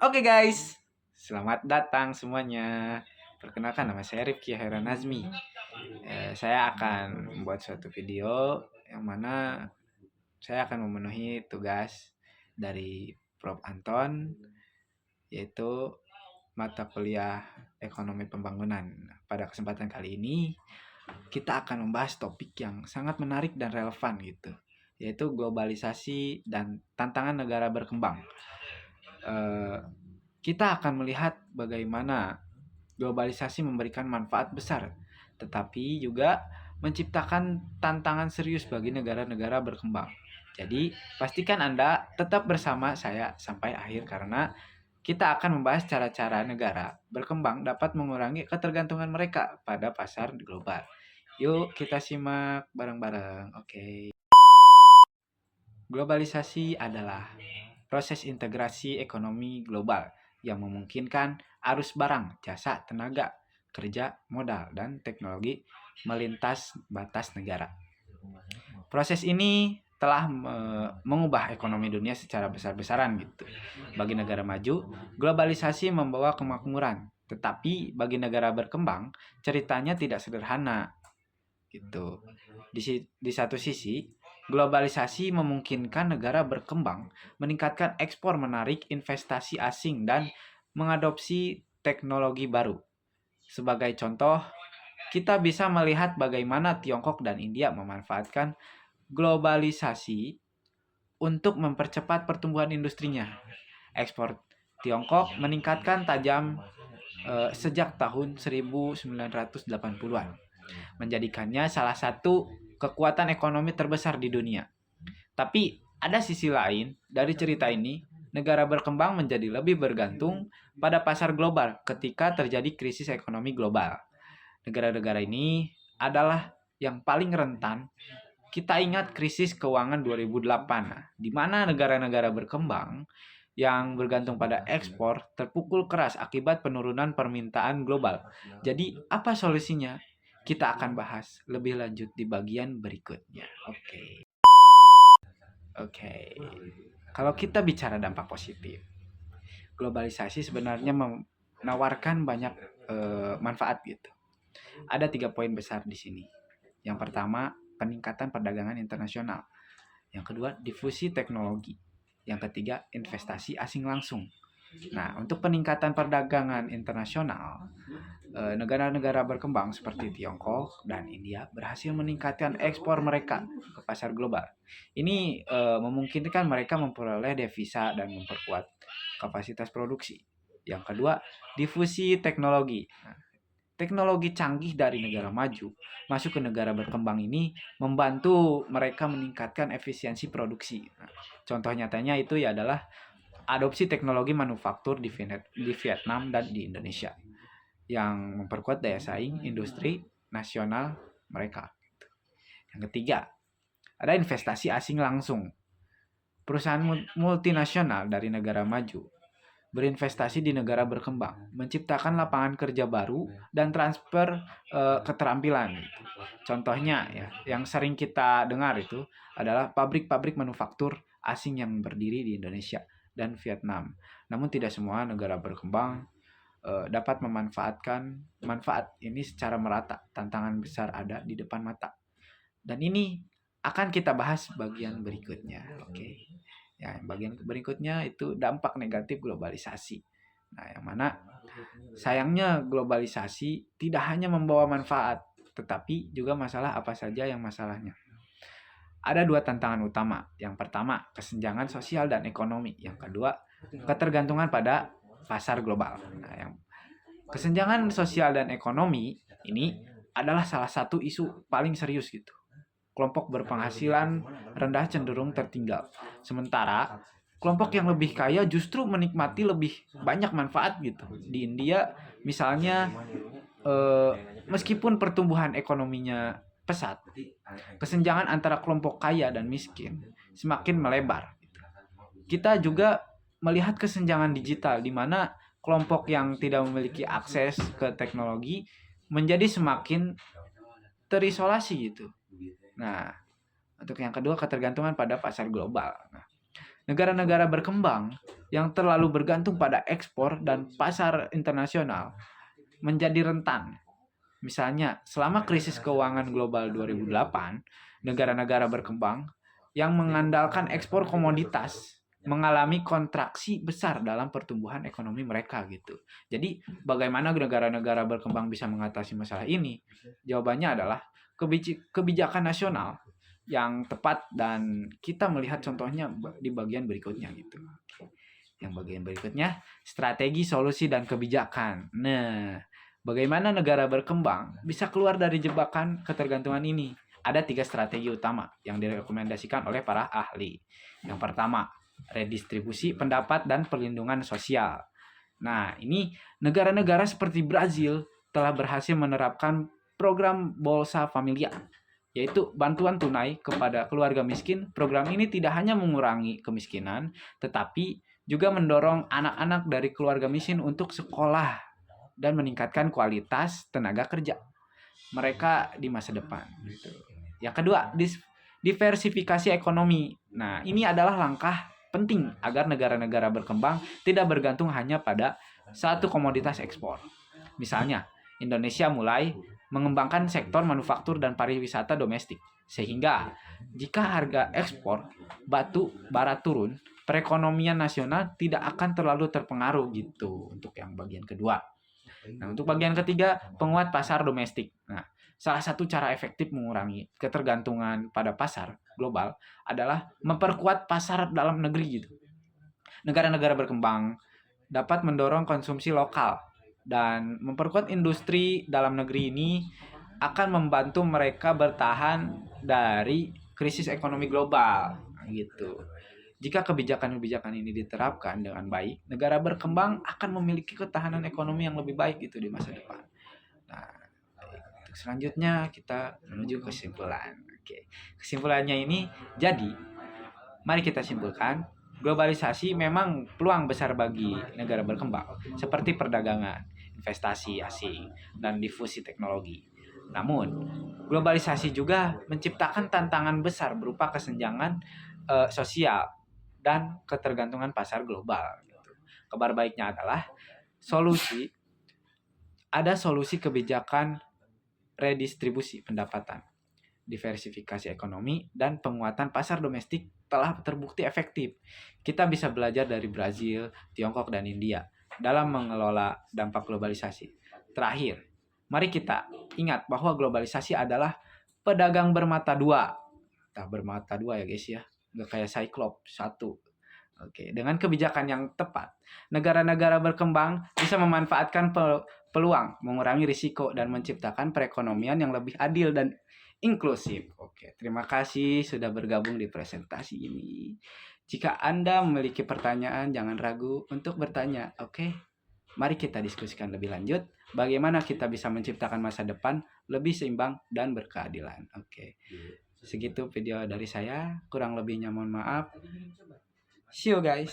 Oke guys, selamat datang semuanya. Perkenalkan, nama saya Rifki Hairan Nazmi. Saya akan membuat suatu video yang mana saya akan memenuhi tugas dari Prof. Anton, yaitu mata kuliah Ekonomi Pembangunan. Pada kesempatan kali ini, kita akan membahas topik yang sangat menarik dan relevan gitu, yaitu globalisasi dan tantangan negara berkembang. Kita akan melihat bagaimana globalisasi memberikan manfaat besar, tetapi juga menciptakan tantangan serius bagi negara-negara berkembang. Jadi, pastikan Anda tetap bersama saya sampai akhir karena kita akan membahas cara-cara negara berkembang dapat mengurangi ketergantungan mereka pada pasar global. Yuk, kita simak bareng-bareng. Oke. Globalisasi adalah proses integrasi ekonomi global yang memungkinkan arus barang, jasa, tenaga, kerja, modal, dan teknologi melintas batas negara. Proses ini telah mengubah ekonomi dunia secara besar-besaran gitu. Bagi negara maju, globalisasi membawa kemakmuran, tetapi bagi negara berkembang, ceritanya tidak sederhana gitu. Di satu sisi, globalisasi memungkinkan negara berkembang meningkatkan ekspor, menarik investasi asing, dan mengadopsi teknologi baru. Sebagai contoh, kita bisa melihat bagaimana Tiongkok dan India memanfaatkan globalisasi untuk mempercepat pertumbuhan industrinya. Ekspor Tiongkok meningkatkan tajam sejak tahun 1980-an, menjadikannya salah satu kekuatan ekonomi terbesar di dunia. Tapi ada sisi lain dari cerita ini, negara berkembang menjadi lebih bergantung pada pasar global ketika terjadi krisis ekonomi global. Negara-negara ini adalah yang paling rentan. Kita ingat krisis keuangan 2008, di mana negara-negara berkembang yang bergantung pada ekspor terpukul keras akibat penurunan permintaan global. Jadi, apa solusinya? Kita akan bahas lebih lanjut di bagian berikutnya. Oke. Kalau kita bicara dampak positif, globalisasi sebenarnya menawarkan banyak manfaat gitu. Ada 3 poin besar di sini. Yang pertama, peningkatan perdagangan internasional. Yang kedua, difusi teknologi. Yang ketiga, investasi asing langsung. Nah, untuk peningkatan perdagangan internasional, negara-negara berkembang seperti Tiongkok dan India berhasil meningkatkan ekspor mereka ke pasar global. Ini memungkinkan mereka memperoleh devisa dan memperkuat kapasitas produksi. Yang kedua, difusi teknologi. Nah, teknologi canggih dari negara maju masuk ke negara berkembang ini membantu mereka meningkatkan efisiensi produksi. Nah, contoh nyatanya itu ya adalah adopsi teknologi manufaktur di Vietnam dan di Indonesia yang memperkuat daya saing industri nasional mereka. Yang ketiga, ada investasi asing langsung. Perusahaan multinasional dari negara maju berinvestasi di negara berkembang, menciptakan lapangan kerja baru dan transfer keterampilan. Contohnya ya, yang sering kita dengar itu adalah pabrik-pabrik manufaktur asing yang berdiri di Indonesia dan Vietnam. Namun tidak semua negara berkembang dapat memanfaatkan manfaat ini secara merata. Tantangan besar ada di depan mata. Dan ini akan kita bahas bagian berikutnya. Oke. Ya, bagian berikutnya itu dampak negatif globalisasi. Nah, yang mana sayangnya globalisasi tidak hanya membawa manfaat, tetapi juga masalah apa saja yang masalahnya. Ada 2 tantangan utama. Yang pertama, kesenjangan sosial dan ekonomi. Yang kedua, ketergantungan pada pasar global. Nah, yang kesenjangan sosial dan ekonomi ini adalah salah satu isu paling serius gitu. Kelompok berpenghasilan rendah cenderung tertinggal. Sementara kelompok yang lebih kaya justru menikmati lebih banyak manfaat gitu. Di India misalnya meskipun pertumbuhan ekonominya pesat, kesenjangan antara kelompok kaya dan miskin semakin melebar. Kita juga melihat kesenjangan digital di mana kelompok yang tidak memiliki akses ke teknologi menjadi semakin terisolasi gitu. Nah, untuk yang kedua, ketergantungan pada pasar global. Nah, Negara-negara berkembang yang terlalu bergantung pada ekspor dan pasar internasional menjadi rentan. Misalnya, selama krisis keuangan global 2008, negara-negara berkembang yang mengandalkan ekspor komoditas mengalami kontraksi besar dalam pertumbuhan ekonomi mereka gitu. Jadi, bagaimana negara-negara berkembang bisa mengatasi masalah ini? Jawabannya adalah kebijakan nasional yang tepat, dan kita melihat contohnya di bagian berikutnya gitu. Yang bagian berikutnya, strategi, solusi, dan kebijakan. Nah, bagaimana negara berkembang bisa keluar dari jebakan ketergantungan ini? Ada 3 strategi utama yang direkomendasikan oleh para ahli. Yang pertama, redistribusi pendapat dan perlindungan sosial. Nah, ini negara-negara seperti Brazil telah berhasil menerapkan program Bolsa Familia, yaitu bantuan tunai kepada keluarga miskin. Program ini tidak hanya mengurangi kemiskinan, tetapi juga mendorong anak-anak dari keluarga miskin untuk sekolah dan meningkatkan kualitas tenaga kerja mereka di masa depan. Yang kedua, diversifikasi ekonomi. Nah, ini adalah langkah penting agar negara-negara berkembang tidak bergantung hanya pada satu komoditas ekspor. Misalnya, Indonesia mulai mengembangkan sektor manufaktur dan pariwisata domestik, sehingga jika harga ekspor batu bara turun, perekonomian nasional tidak akan terlalu terpengaruh gitu. Untuk yang bagian kedua. Nah, untuk bagian ketiga, penguat pasar domestik. Nah, salah satu cara efektif mengurangi ketergantungan pada pasar global adalah memperkuat pasar dalam negeri gitu. Negara-negara berkembang dapat mendorong konsumsi lokal dan memperkuat industri dalam negeri. Ini akan membantu mereka bertahan dari krisis ekonomi global gitu. Jika kebijakan-kebijakan ini diterapkan dengan baik, negara berkembang akan memiliki ketahanan ekonomi yang lebih baik gitu di masa depan. Nah, selanjutnya kita menuju kesimpulan. Oke. Kesimpulannya ini, jadi mari kita simpulkan, globalisasi memang peluang besar bagi negara berkembang, seperti perdagangan, investasi asing, dan difusi teknologi. Namun, globalisasi juga menciptakan tantangan besar berupa kesenjangan sosial dan ketergantungan pasar global. Kabar baiknya adalah ada solusi kebijakan redistribusi pendapatan, diversifikasi ekonomi, dan penguatan pasar domestik telah terbukti efektif. Kita bisa belajar dari Brazil, Tiongkok, dan India dalam mengelola dampak globalisasi. Terakhir, mari kita ingat bahwa globalisasi adalah pedagang bermata dua. Nah, bermata dua ya guys ya, nggak kayak Cyclops satu. Oke, dengan kebijakan yang tepat, negara-negara berkembang bisa memanfaatkan peluang, mengurangi risiko, dan menciptakan perekonomian yang lebih adil dan inklusif. Oke, terima kasih sudah bergabung di presentasi ini. Jika Anda memiliki pertanyaan, jangan ragu untuk bertanya. Oke, mari kita diskusikan lebih lanjut bagaimana kita bisa menciptakan masa depan lebih seimbang dan berkeadilan. Oke, segitu video dari saya. Kurang lebihnya mohon maaf. See you guys.